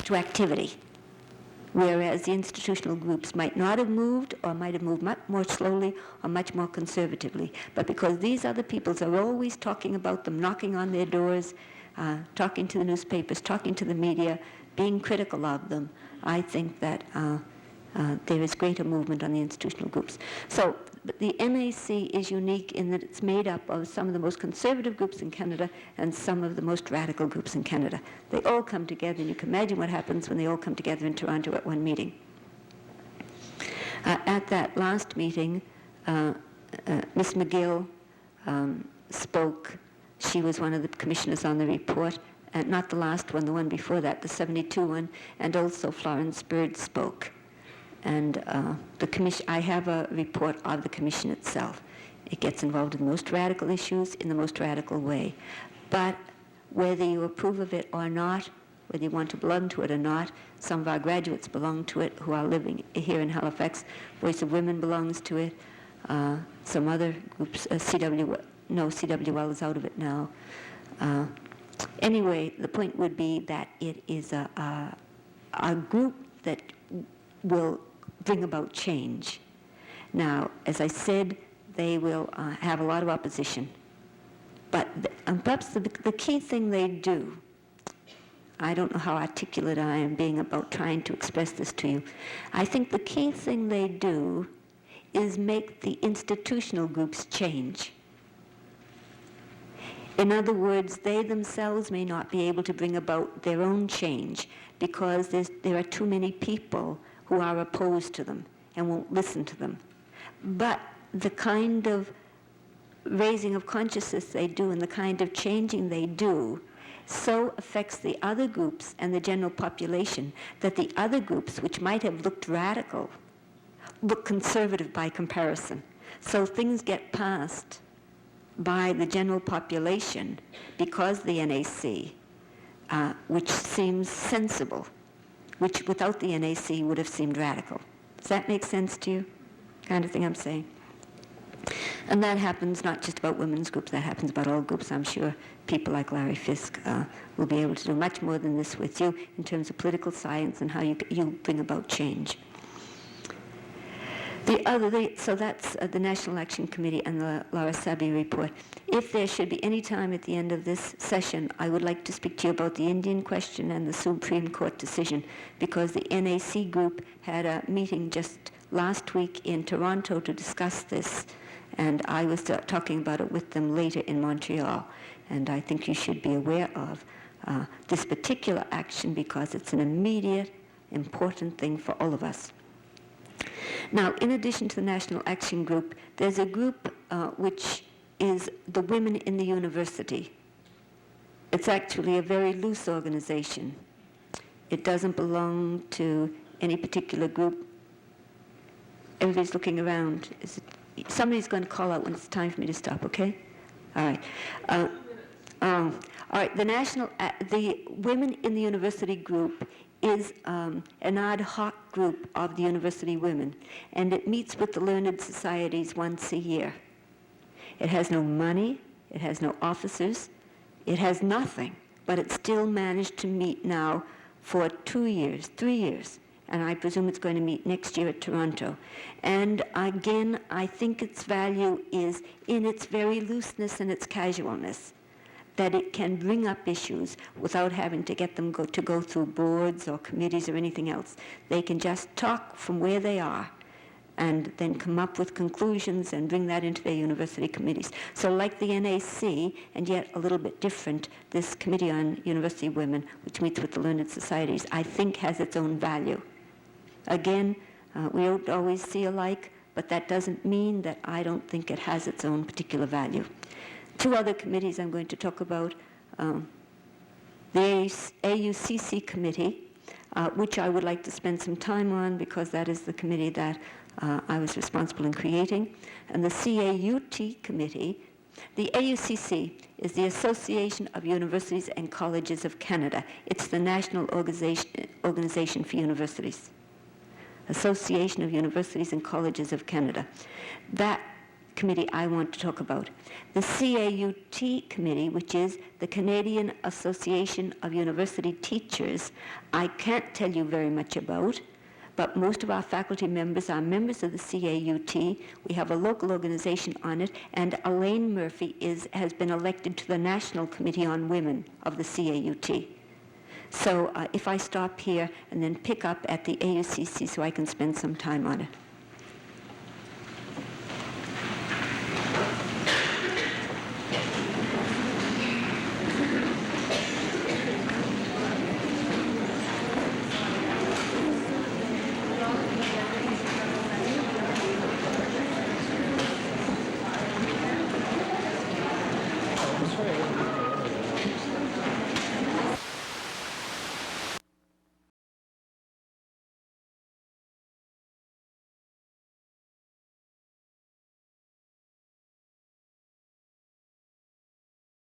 to activity, whereas the institutional groups might not have moved, or might have moved much more slowly or much more conservatively. But because these other peoples are always talking about them, knocking on their doors, talking to the newspapers, talking to the media, being critical of them, I think that there is greater movement on the institutional groups. So the MAC is unique in that it's made up of some of the most conservative groups in Canada and some of the most radical groups in Canada. They all come together, and you can imagine what happens when they all come together in Toronto at one meeting. At that last meeting, Ms. McGill spoke. She was one of the commissioners on the report, and not the last one, the one before that, the 72 one, and also Florence Bird spoke. And the commission, I have a report of the commission itself. It gets involved in the most radical issues in the most radical way. But whether you approve of it or not, whether you want to belong to it or not, some of our graduates belong to it who are living here in Halifax. Voice of Women belongs to it. Some other groups, CWL is out of it now. Anyway, the point would be that it is a group that will bring about change. Now, as I said, they will have a lot of opposition. But perhaps the key thing they do, I don't know how articulate I am being about trying to express this to you. I think the key thing they do is make the institutional groups change. In other words, they themselves may not be able to bring about their own change because there are too many people who are opposed to them and won't listen to them. But the kind of raising of consciousness they do and the kind of changing they do so affects the other groups and the general population that the other groups, which might have looked radical, look conservative by comparison. So things get passed by the general population because the NAC, which seems sensible, which without the NAC would have seemed radical. Does that make sense to you? Kind of thing I'm saying. And that happens not just about women's groups, that happens about all groups. I'm sure people like Larry Fisk will be able to do much more than this with you in terms of political science and how you bring about change. So that's the National Action Committee and the Laura Sabi report. If there should be any time at the end of this session, I would like to speak to you about the Indian question and the Supreme Court decision, because the NAC group had a meeting just last week in Toronto to discuss this, and I was talking about it with them later in Montreal. And I think you should be aware of this particular action because it's an immediate, important thing for all of us. Now, in addition to the National Action Group, there's a group which is the Women in the University. It's actually a very loose organization. It doesn't belong to any particular group. Everybody's looking around. Somebody's going to call out when it's time for me to stop, okay? All right. All right, the Women in the University group is an ad hoc group of the university women, and it meets with the learned societies once a year. It has no money, it has no officers, it has nothing, but it still managed to meet now for 3 years, and I presume it's going to meet next year at Toronto. And again, I think its value is in its very looseness and its casualness, that it can bring up issues without having to get them to go through boards or committees or anything else. They can just talk from where they are and then come up with conclusions and bring that into their university committees. So like the NAC, and yet a little bit different, this Committee on University Women, which meets with the learned societies, I think has its own value. Again, we don't always see alike, but that doesn't mean that I don't think it has its own particular value. Two other committees I'm going to talk about. The AUCC committee, which I would like to spend some time on because that is the committee that I was responsible in creating, and the CAUT committee. The AUCC is the Association of Universities and Colleges of Canada. It's the national organization for universities. Association of Universities and Colleges of Canada. That committee I want to talk about. The CAUT committee, which is the Canadian Association of University Teachers, I can't tell you very much about, but most of our faculty members are members of the CAUT. We have a local organization on it, and Elaine Murphy has been elected to the National Committee on Women of the CAUT. So if I stop here and then pick up at the AUCC so I can spend some time on it.